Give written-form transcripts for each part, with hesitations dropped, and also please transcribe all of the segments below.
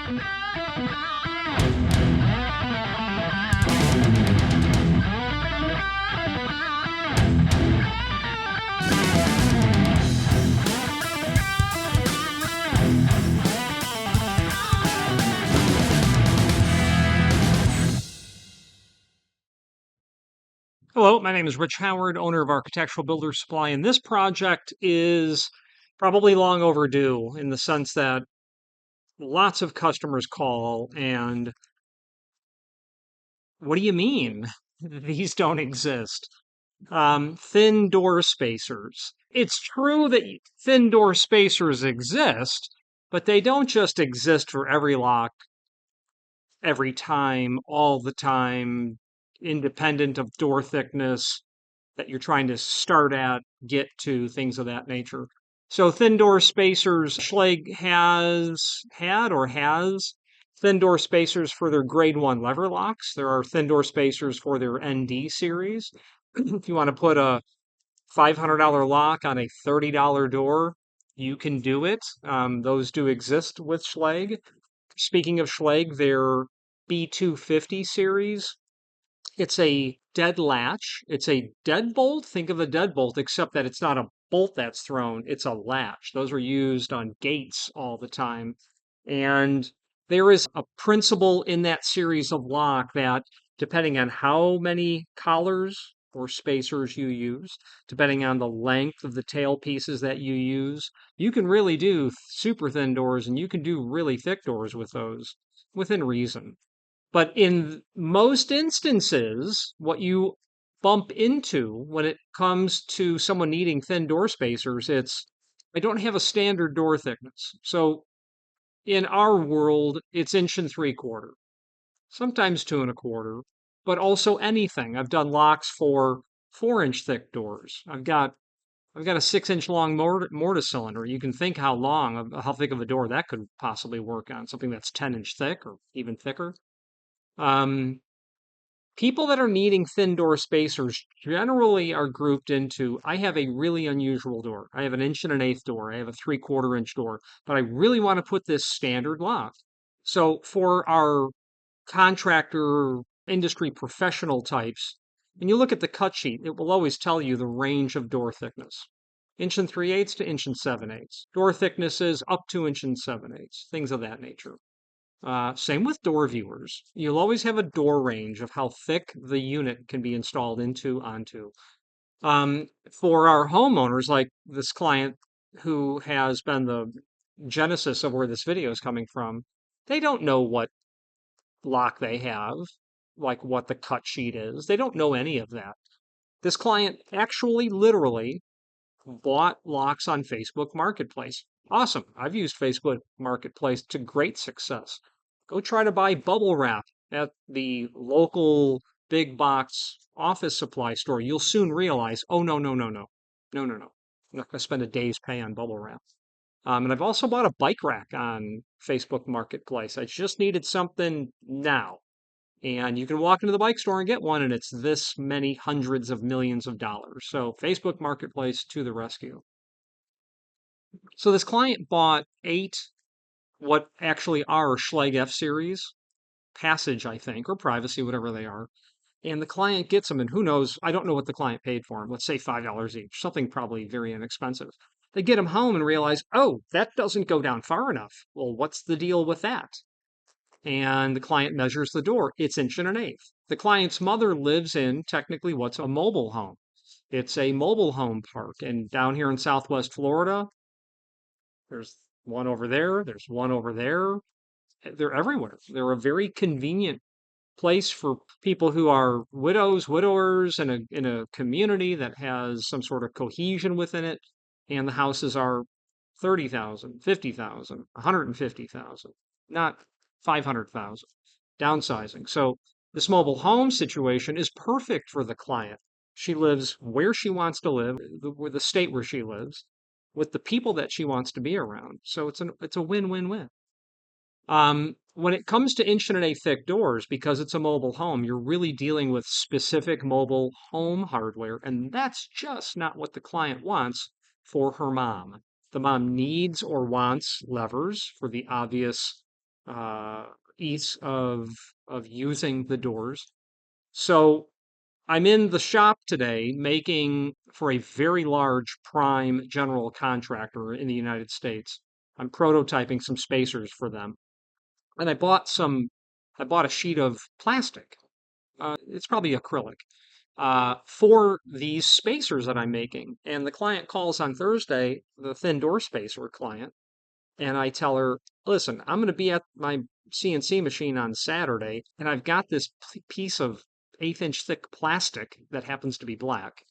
Hello, my name is Rich Howard, owner of Architectural Builders Supply, and this project is probably long overdue in the sense that lots of customers call and what do you mean? These don't exist. Thin door spacers. It's true that thin door spacers exist, but they don't just exist for every lock, every time, all the time, independent of door thickness that you're trying to start at, get to, things of that nature. So thin door spacers, Schlage has thin door spacers for their grade 1 lever locks. There are thin door spacers for their ND series. If you want to put a $500 lock on a $30 door, you can do it. Those do exist with Schlage. Speaking of Schlage, their B250 series, it's a dead latch. It's a deadbolt. Think of a deadbolt, except that it's not a bolt that's thrown, it's a latch. Those are used on gates all the time. And there is a principle in that series of lock that, depending on how many collars or spacers you use, depending on the length of the tail pieces that you use, you can really do super thin doors and you can do really thick doors with those within reason. But in most instances, what you bump into when it comes to someone needing thin door spacers, I don't have a standard door thickness. So in our world, it's 1.75 inches, sometimes 2.25, but also anything. I've done locks for 4-inch thick doors. I've got a 6-inch long mortise cylinder. You can think how thick of a door that could possibly work on, something that's 10-inch thick or even thicker. Um, People that are needing thin door spacers generally are grouped into, I have a really unusual door. I have an 1.125 door. I have a 3/4 inch door, but I really want to put this standard lock. So for our contractor industry professional types, when you look at the cut sheet, it will always tell you the range of door thickness. 1.375 to 1.775. Door thicknesses up to 1.775, things of that nature. Same with door viewers. You'll always have a door range of how thick the unit can be installed onto. For our homeowners, like this client who has been the genesis of where this video is coming from, they don't know what lock they have, like what the cut sheet is. They don't know any of that. This client actually literally bought locks on Facebook Marketplace. Awesome. I've used Facebook Marketplace to great success. Go try to buy bubble wrap at the local big box office supply store. You'll soon realize, oh, no, no, no, no. No, no, no. I'm not going to spend a day's pay on bubble wrap. And I've also bought a bike rack on Facebook Marketplace. I just needed something now. And you can walk into the bike store and get one, and it's this many hundreds of millions of dollars. So Facebook Marketplace to the rescue. So this client bought 8 what actually are Schlage F series, Passage, I think, or Privacy, whatever they are. And the client gets them, and who knows? I don't know what the client paid for them. Let's say $5 each, something probably very inexpensive. They get them home and realize, oh, that doesn't go down far enough. Well, what's the deal with that? And the client measures the door. It's 1.125 inches. The client's mother lives in technically what's a mobile home. It's a mobile home park. And down here in Southwest Florida, there's one over there. There's one over there. They're everywhere. They're a very convenient place for people who are widows, widowers in a community that has some sort of cohesion within it. And the houses are 30,000, 50,000, 150,000, not 500,000. Downsizing. So this mobile home situation is perfect for the client. She lives where she wants to live, the state where she lives, with the people that she wants to be around. So it's a win-win-win. When it comes to 1.125 inch thick doors, because it's a mobile home, you're really dealing with specific mobile home hardware, and that's just not what the client wants for her mom. The mom needs or wants levers for the obvious uh, ease of using the doors. So I'm in the shop today making for a very large prime general contractor in the United States. I'm prototyping some spacers for them. And I bought a sheet of plastic. It's probably acrylic, for these spacers that I'm making. And the client calls on Thursday, the thin door spacer client, and I tell her, listen, I'm going to be at my CNC machine on Saturday, and I've got this piece of 1/8 inch thick plastic that happens to be black.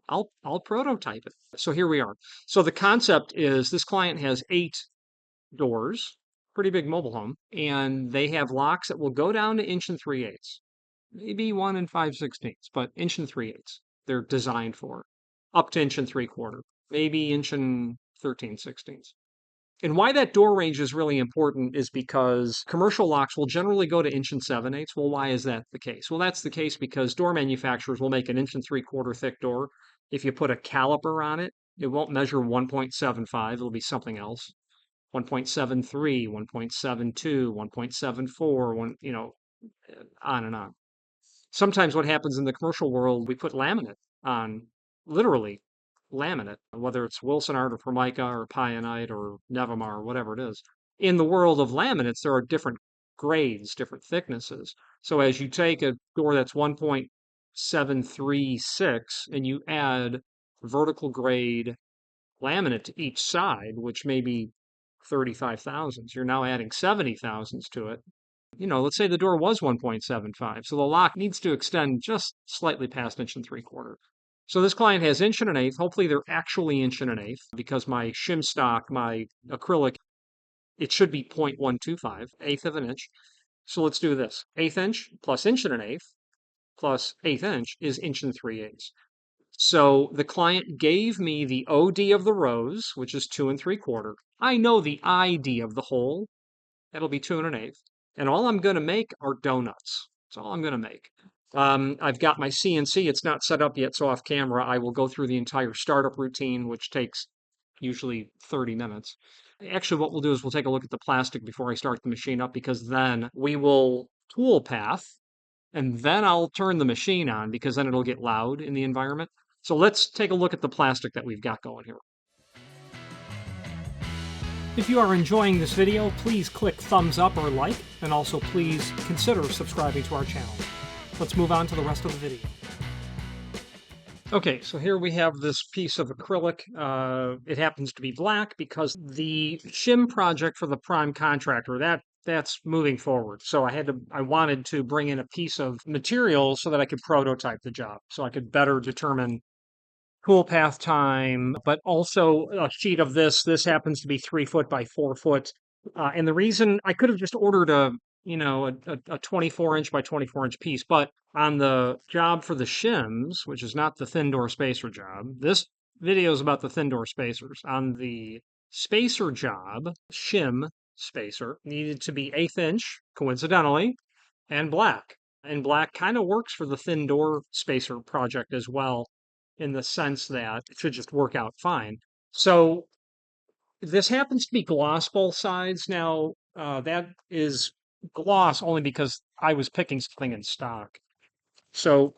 I'll prototype it. So here we are. So the concept is this client has 8 doors, pretty big mobile home, and they have locks that will go down to 1 3/8, maybe 1 5/16, but 1 3/8. They're designed for up to 1 3/4, maybe 13/16. And why that door range is really important is because commercial locks will generally go to 1 7/8. Well, why is that the case? Well, that's the case because door manufacturers will make an 1 3/4 thick door. If you put a caliper on it, it won't measure 1.75. It'll be something else. 1.73, 1.72, 1.74, on and on. Sometimes what happens in the commercial world, we put laminate on, literally laminate, whether it's Wilson Art or Formica or Pionite or Nevamar or whatever it is. In the world of laminates, there are different grades, different thicknesses. So as you take a door that's 1.736 and you add vertical grade laminate to each side, which may be 35 thousandths, you're now adding 70 thousandths to it. Let's say the door was 1.75, so the lock needs to extend just slightly past 1 3/4. So this client has 1 1/8. Hopefully they're actually 1 1/8 because my shim stock, my acrylic, it should be 0.125, 1/8 of an inch. So let's do this. 1/8 inch plus 1 1/8 plus 1/8 inch is 1 3/8. So the client gave me the OD of the rows, which is 2 3/4. I know the ID of the hole. That'll be 2 1/8. And all I'm going to make are donuts. That's all I'm going to make. I've got my CNC. It's not set up yet, so off camera, I will go through the entire startup routine, which takes usually 30 minutes. Actually, what we'll do is we'll take a look at the plastic before I start the machine up, because then we will tool path, and then I'll turn the machine on because then it'll get loud in the environment. So let's take a look at the plastic that we've got going here. If you are enjoying this video, please click thumbs up or like, and also please consider subscribing to our channel. Let's move on to the rest of the video. Okay, so here we have this piece of acrylic. It happens to be black because the shim project for the prime contractor, that's moving forward. So I wanted to bring in a piece of material so that I could prototype the job, so I could better determine cool path time, but also a sheet of this. This happens to be 3 foot by 4 foot. And the reason I could have just ordered a 24 inch by 24 inch piece, but on the job for the shims, which is not the thin door spacer job, this video is about the thin door spacers. On the spacer job, shim spacer needed to be 1/8 inch, coincidentally, and black. And black kind of works for the thin door spacer project as well, in the sense that it should just work out fine. So this happens to be gloss both sides. Now, that is gloss only because I was picking something in stock. So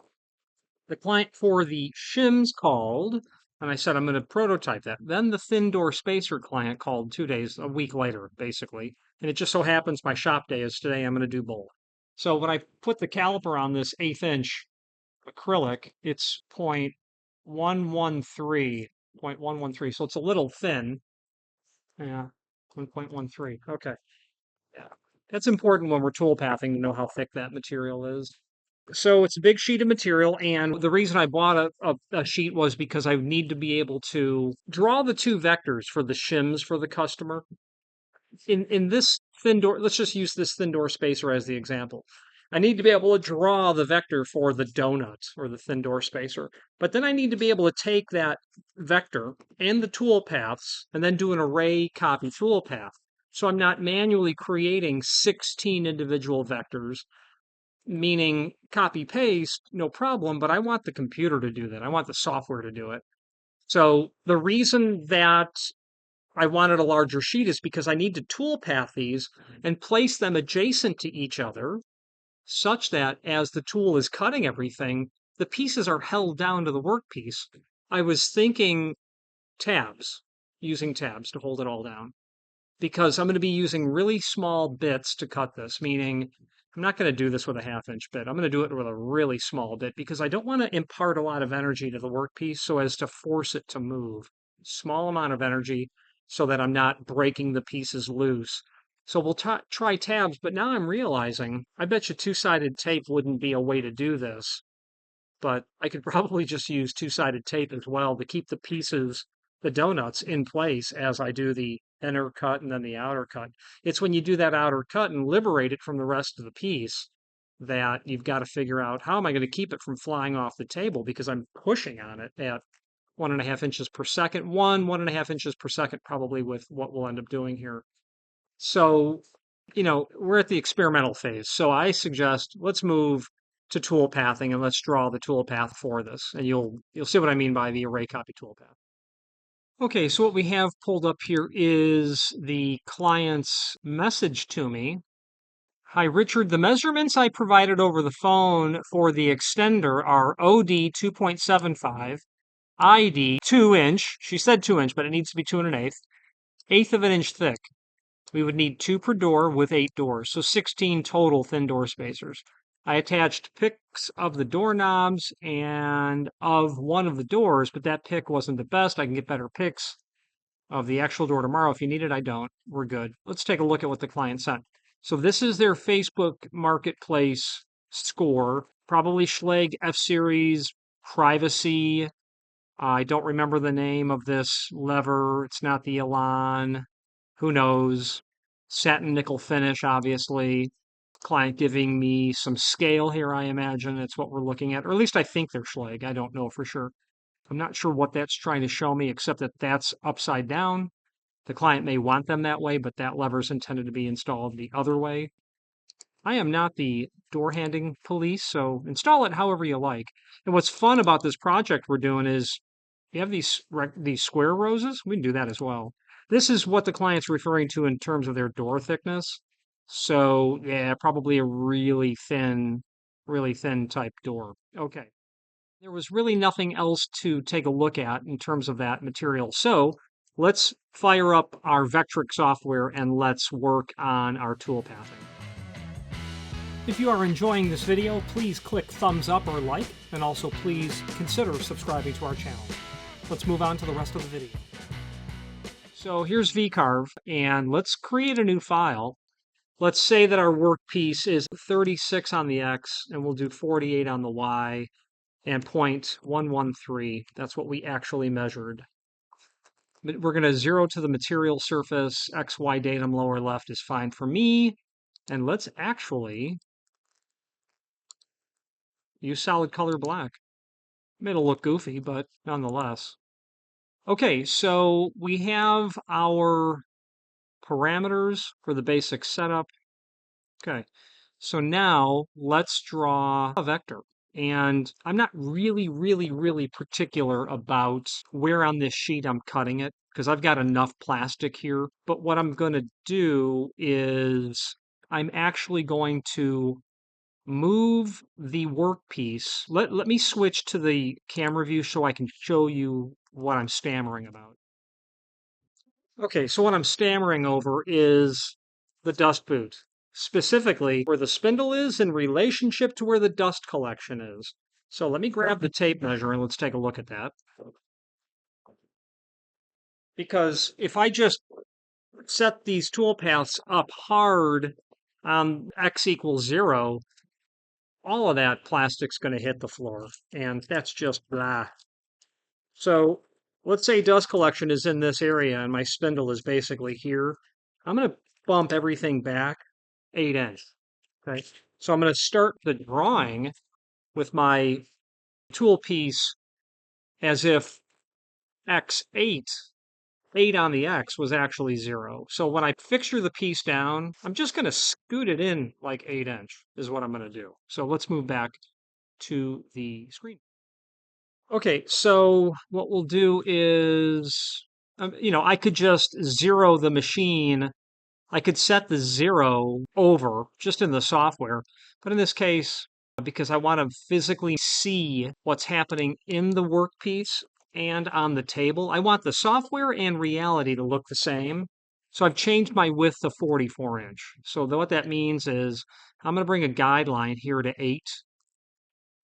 the client for the shims called, and I said, I'm going to prototype that. Then the thin door spacer client called a week later, basically. And it just so happens my shop day is today. I'm going to do both. So when I put the caliper on this 1/8 inch acrylic, it's 0.113. So it's a little thin. Yeah, 1.13. Okay. Yeah. That's important when we're tool pathing to know how thick that material is. So it's a big sheet of material, and the reason I bought a sheet was because I need to be able to draw the two vectors for the shims for the customer. In this thin door, let's just use this thin door spacer as the example. I need to be able to draw the vector for the donut or the thin door spacer, but then I need to be able to take that vector and the tool paths and then do an array copy tool path. So I'm not manually creating 16 individual vectors, meaning copy paste, no problem, but I want the computer to do that. I want the software to do it. So the reason that I wanted a larger sheet is because I need to tool path these and place them adjacent to each other such that as the tool is cutting everything, the pieces are held down to the workpiece. I was thinking tabs, using tabs to hold it all down, because I'm going to be using really small bits to cut this, meaning I'm not going to do this with a 1/2 inch bit. I'm going to do it with a really small bit because I don't want to impart a lot of energy to the workpiece so as to force it to move. Small amount of energy so that I'm not breaking the pieces loose. So we'll try tabs, but now I'm realizing I bet you two-sided tape wouldn't be a way to do this, but I could probably just use two-sided tape as well to keep the pieces, the donuts, in place as I do the inner cut and then the outer cut. It's when you do that outer cut and liberate it from the rest of the piece that you've got to figure out how am I going to keep it from flying off the table because I'm pushing on it at 1.5 inches per second, 1.5 inches per second, probably with what we'll end up doing here. So, we're at the experimental phase. So I suggest let's move to tool pathing and let's draw the tool path for this. And you'll see what I mean by the array copy tool path. Okay, so what we have pulled up here is the client's message to me. Hi, Richard. The measurements I provided over the phone for the extender are OD 2.75, ID 2 inch. She said 2 inch, but it needs to be 2 1/8, eighth of an inch thick. We would need 2 per door with 8 doors, so 16 total thin door spacers. I attached pics of the doorknobs and of one of the doors, but that pic wasn't the best. I can get better pics of the actual door tomorrow. If you need it, I don't. We're good. Let's take a look at what the client sent. So this is their Facebook Marketplace score, probably Schlage F-Series Privacy. I don't remember the name of this lever. It's not the Elan. Who knows? Satin nickel finish, obviously. Client giving me some scale here, I imagine. It's what we're looking at. Or at least I think they're Schlage. I don't know for sure. I'm not sure what that's trying to show me, except that that's upside down. The client may want them that way, but that lever is intended to be installed the other way. I am not the door handing police, so install it however you like. And what's fun about this project we're doing is you have these square roses. We can do that as well. This is what the client's referring to in terms of their door thickness. So yeah, probably a really thin type door. Okay. There was really nothing else to take a look at in terms of that material. So let's fire up our Vectric software and let's work on our tool pathing. If you are enjoying this video, please click thumbs up or like, and also please consider subscribing to our channel. Let's move on to the rest of the video. So here's VCarve, and let's create a new file. Let's say that our workpiece is 36 on the X, and we'll do 48 on the Y, and 0.113. That's what we actually measured. But we're going to zero to the material surface. XY datum lower left is fine for me. And let's actually use solid color black. It'll look goofy, but nonetheless. Okay, so we have our parameters for the basic setup. Okay, so now let's draw a vector. And I'm not really particular about where on this sheet I'm cutting it because I've got enough plastic here. But what I'm going to do is I'm actually going to move the workpiece. Let me switch to the camera view so I can show you what I'm stammering about. Okay, so what I'm stammering over is the dust boot, specifically where the spindle is in relationship to where the dust collection is. So let me grab the tape measure and let's take a look at that. Because if I just set these tool paths up hard on X equals 0, all of that plastic's going to hit the floor, and that's just blah. So let's say dust collection is in this area and my spindle is basically here. I'm going to bump everything back 8 inches. Okay, so I'm going to start the drawing with my tool piece as if X8, 8 on the X was actually 0. So when I fixture the piece down, I'm just going to scoot it in like 8 inch is what I'm going to do. So let's move back to the screen. Okay, so what we'll do is I could just zero the machine. I could set the zero over just in the software. But in this case, because I want to physically see what's happening in the workpiece and on the table, I want the software and reality to look the same. So I've changed my width to 44 inch. So what that means is I'm going to bring a guideline here to 8.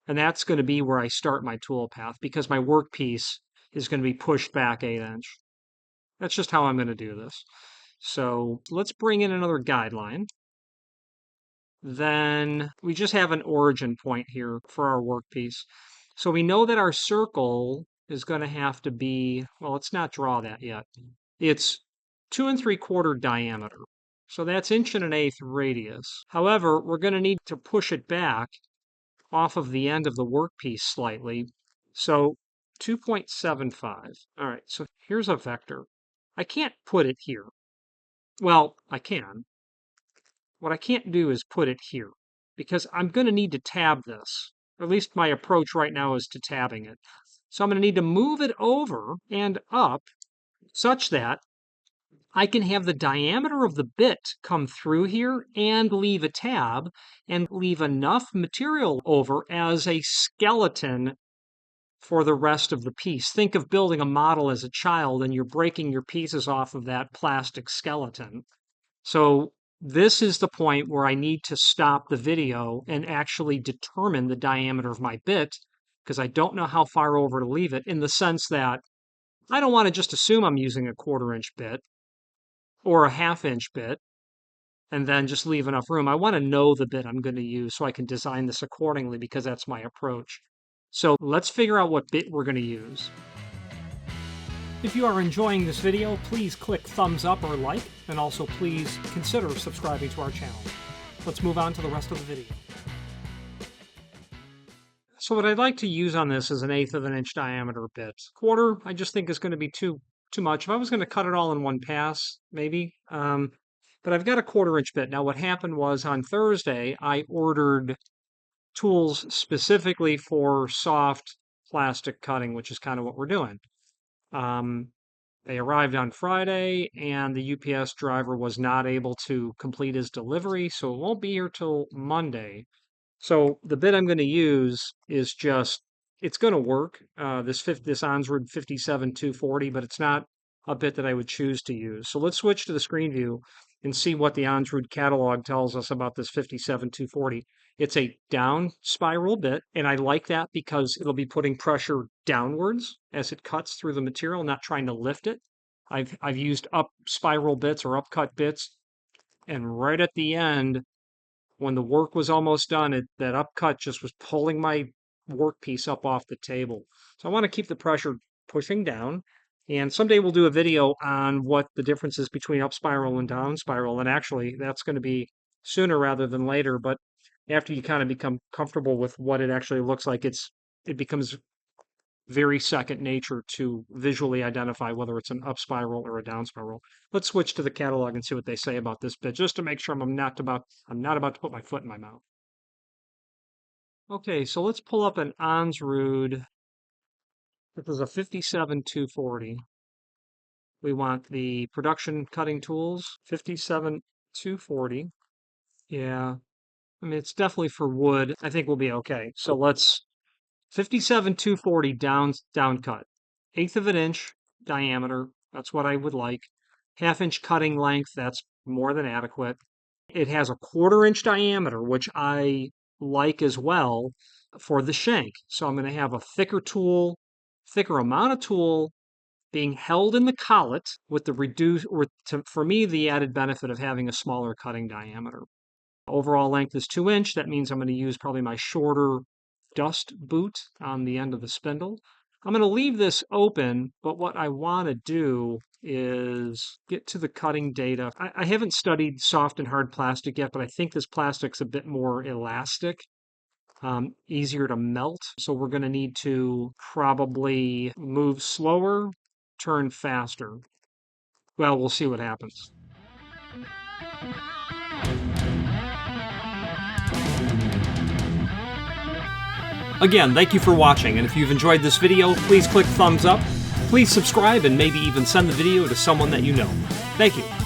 And that's going to be where I start my tool path because my workpiece is going to be pushed back 8 inch. That's just how I'm going to do this. So let's bring in another guideline. Then we just have an origin point here for our workpiece. So we know that our circle is going to have to be, well, let's not draw that yet. It's 2 3/4 diameter. So that's 1 1/8 radius. However, we're going to need to push it back off of the end of the workpiece slightly. So 2.75. All right, so here's a vector. I can't put it here. Well, I can. What I can't do is put it here because I'm going to need to tab this. Or at least my approach right now is to tabbing it. So I'm going to need to move it over and up such that I can have the diameter of the bit come through here and leave a tab and leave enough material over as a skeleton for the rest of the piece. Think of building a model as a child and you're breaking your pieces off of that plastic skeleton. So this is the point where I need to stop the video and actually determine the diameter of my bit because I don't know how far over to leave it, in the sense that I don't want to just assume I'm using a 1/4 inch bit or a 1/2 inch bit and then just leave enough room. I want to know the bit I'm going to use so I can design this accordingly because that's my approach. So let's figure out what bit we're going to use. If you are enjoying this video, please click thumbs up or like, and also please consider subscribing to our channel. Let's move on to the rest of the video. So what I'd like to use on this is 1/8 of an inch diameter bit. 1/4, I just think is going to be too much. If I was going to cut it all in one pass, maybe. But I've got a 1/4 inch bit. Now what happened was on Thursday, I ordered tools specifically for soft plastic cutting, which is kind of what we're doing. They arrived on Friday, and the UPS driver was not able to complete his delivery, so it won't be here till Monday. So the bit I'm going to use is just, it's going to work, this Onsrud 57-240, but it's not a bit that I would choose to use. So let's switch to the screen view and see what the Onsrud catalog tells us about this 57-240. It's a down spiral bit, and I like that because it'll be putting pressure downwards as it cuts through the material, not trying to lift it. I've used up spiral bits or upcut bits, and right at the end, when the work was almost done, that upcut just was pulling my workpiece up off the table. So I want to keep the pressure pushing down. And someday we'll do a video on what the difference is between up spiral and down spiral. And actually, that's going to be sooner rather than later. But after you kind of become comfortable with what it actually looks like, it becomes very second nature to visually identify whether it's an up spiral or a down spiral. Let's switch to the catalog and see what they say about this bit, just to make sure I'm not about to put my foot in my mouth. Okay, so let's pull up an Onsrud. This is a 57-240. We want the production cutting tools, 57-240. Yeah, I mean, it's definitely for wood. I think we'll be okay. So let's 57-240 down cut, 1/8 of an inch diameter. That's what I would like. 1/2 inch cutting length. That's more than adequate. It has a 1/4 inch diameter, which I like as well for the shank. So I'm going to have a thicker amount of tool being held in the collet with the for me, the added benefit of having a smaller cutting diameter. Overall length is 2 inch. That means I'm going to use probably my shorter dust boot on the end of the spindle. I'm going to leave this open, but what I want to do is get to the cutting data. I haven't studied soft and hard plastic yet, but I think this plastic's a bit more elastic, easier to melt. So we're going to need to probably move slower, turn faster. Well, we'll see what happens. Again, thank you for watching, and if you've enjoyed this video, please click thumbs up, Please subscribe and maybe even send the video to someone that you know. Thank you.